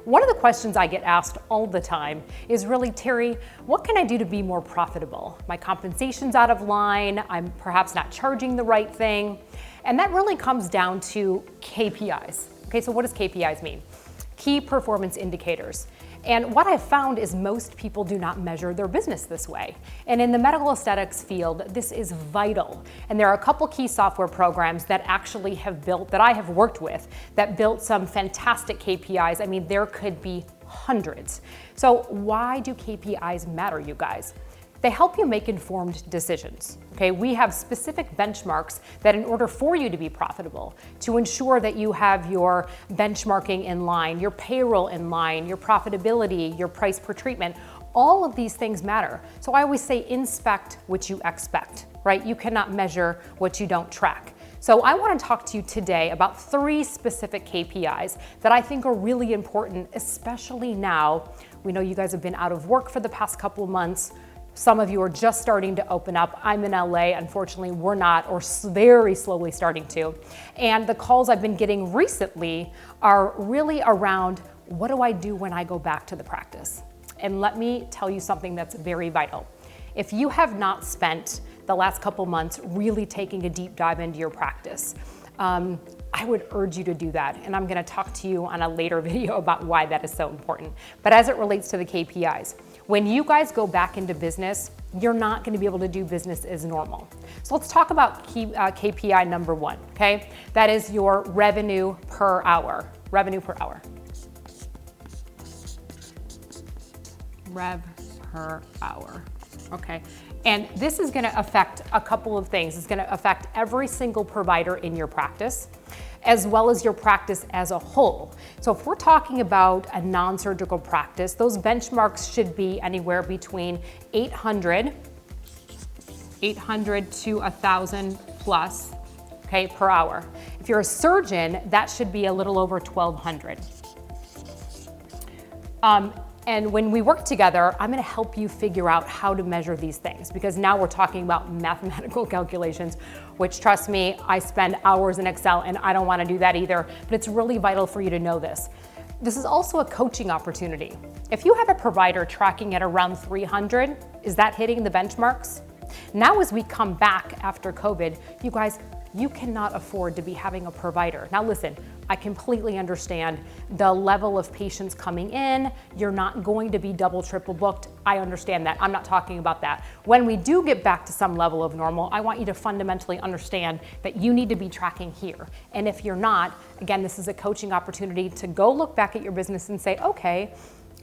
One of the questions I get asked all the time is really, Terri, what can I do to be more profitable? My compensation's out of line, I'm perhaps not charging the right thing. And that really comes down to KPIs. Okay, so what does KPIs mean? Key performance indicators. And what I've found is most people do not measure their business this way. And in the medical aesthetics field, this is vital. And there are a couple key software programs that actually have built, that I have worked with, that built some fantastic KPIs. I mean, there could be hundreds. So why do KPIs matter, you guys? They help you make informed decisions. Okay, we have specific benchmarks that in order for you to be profitable, to ensure that you have your benchmarking in line, your payroll in line, your profitability, your price per treatment, all of these things matter. So I always say inspect what you expect, right? You cannot measure what you don't track. So I want to talk to you today about 3 specific KPIs that I think are really important, especially now. We know you guys have been out of work for the past couple of months. Some of you are just starting to open up. I'm in LA, unfortunately we're not, or very slowly starting to. And the calls I've been getting recently are really around, what do I do when I go back to the practice? And let me tell you something that's very vital. If you have not spent the last couple months really taking a deep dive into your practice, I would urge you to do that. And I'm gonna talk to you on a later video about why that is so important. But as it relates to the KPIs, when you guys go back into business, you're not gonna be able to do business as normal. So let's talk about KPI number 1, okay? That is your revenue per hour. Revenue per hour. Rev per hour, okay? And this is gonna affect a couple of things. It's gonna affect every single provider in your practice, as well as your practice as a whole. So if we're talking about a non-surgical practice, those benchmarks should be anywhere between 800 to 1,000 plus, okay, per hour. If you're a surgeon, that should be a little over 1,200. And when we work together, I'm gonna help you figure out how to measure these things, because now we're talking about mathematical calculations, which, trust me, I spend hours in Excel and I don't wanna do that either, but it's really vital for you to know this. This is also a coaching opportunity. If you have a provider tracking at around 300, is that hitting the benchmarks? Now as we come back after COVID, you guys, you cannot afford to be having a provider. Now listen, I completely understand the level of patients coming in. You're not going to be double, triple booked. I understand that. I'm not talking about that. When we do get back to some level of normal, I want you to fundamentally understand that you need to be tracking here. And if you're not, again, this is a coaching opportunity to go look back at your business and say, okay,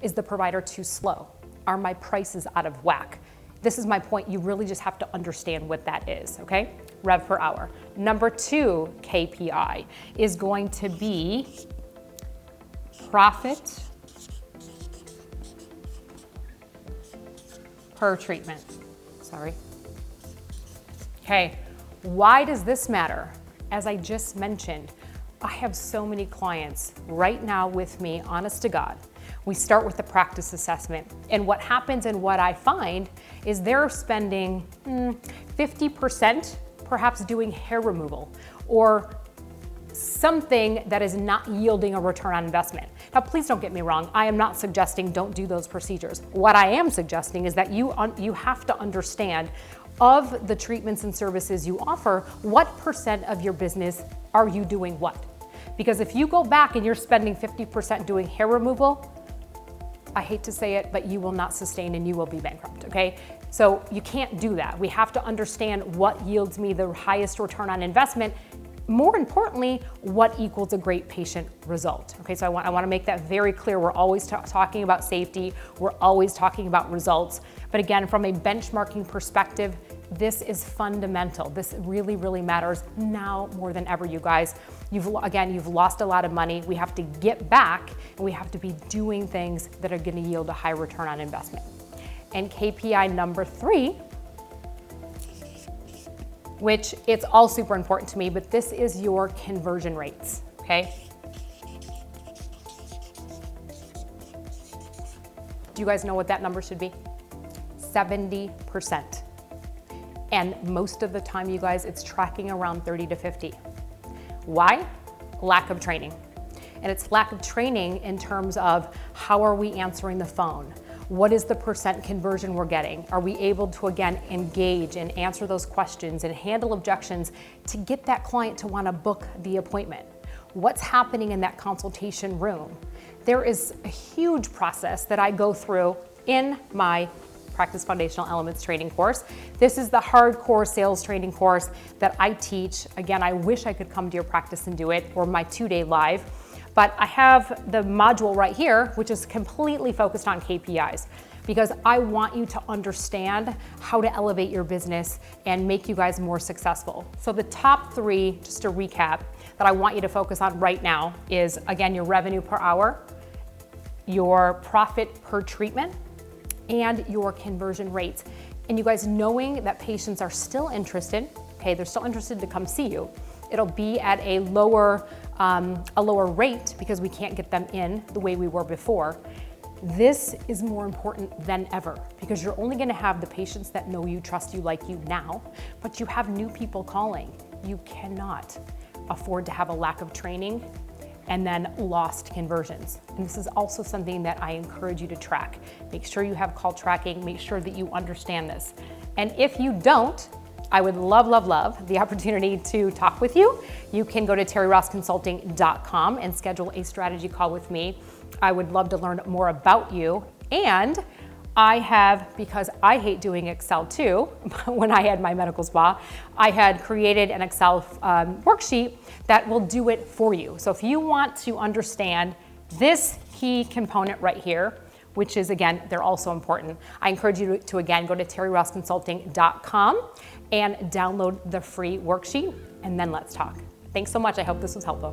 is the provider too slow? Are my prices out of whack? This is my point. You really just have to understand what that is, okay? Rev per hour. Number 2 KPI is going to be profit per treatment. Sorry. Okay, why does this matter? As I just mentioned, I have so many clients right now with me, honest to God. We start with the practice assessment. And what happens and what I find is they're spending 50% perhaps doing hair removal or something that is not yielding a return on investment. Now, please don't get me wrong. I am not suggesting don't do those procedures. What I am suggesting is that you have to understand of the treatments and services you offer, what percent of your business are you doing what? Because if you go back and you're spending 50% doing hair removal, I hate to say it, but you will not sustain and you will be bankrupt, okay? So you can't do that. We have to understand what yields me the highest return on investment. More importantly, what equals a great patient result, okay? So I want to make that very clear. We're always talking about safety. We're always talking about results. But again, from a benchmarking perspective, this is fundamental. This really, really matters now more than ever, you guys. You've lost a lot of money. We have to get back and we have to be doing things that are gonna yield a high return on investment. And KPI number 3, which it's all super important to me, but this is your conversion rates, okay? Do you guys know what that number should be? 70%. And most of the time, you guys, it's tracking around 30 to 50. Why? Lack of training. And it's lack of training in terms of how are we answering the phone? What is the percent conversion we're getting? Are we able to, again, engage and answer those questions and handle objections to get that client to want to book the appointment? What's happening in that consultation room? There is a huge process that I go through in my Practice Foundational Elements training course. This is the hardcore sales training course that I teach. Again, I wish I could come to your practice and do it, or my 2-day live. But I have the module right here, which is completely focused on KPIs, because I want you to understand how to elevate your business and make you guys more successful. So the top 3, just to recap, that I want you to focus on right now is, again, your revenue per hour, your profit per treatment, and your conversion rates. And you guys knowing that patients are still interested, okay, they're still interested to come see you. It'll be at a lower rate because we can't get them in the way we were before. This is more important than ever because you're only gonna have the patients that know you, trust you, like you now, but you have new people calling. You cannot afford to have a lack of training and then lost conversions. And this is also something that I encourage you to track. Make sure you have call tracking, make sure that you understand this. And if you don't, I would love the opportunity to talk with you. You can go to terrirossconsulting.com and schedule a strategy call with me. I would love to learn more about you. And I have, because I hate doing Excel too, when I had my medical spa, I had created an Excel worksheet that will do it for you. So if you want to understand this key component right here, which is, again, they're also important, I encourage you to again, go to terrirossconsulting.com and download the free worksheet, and then let's talk. Thanks so much. I hope this was helpful.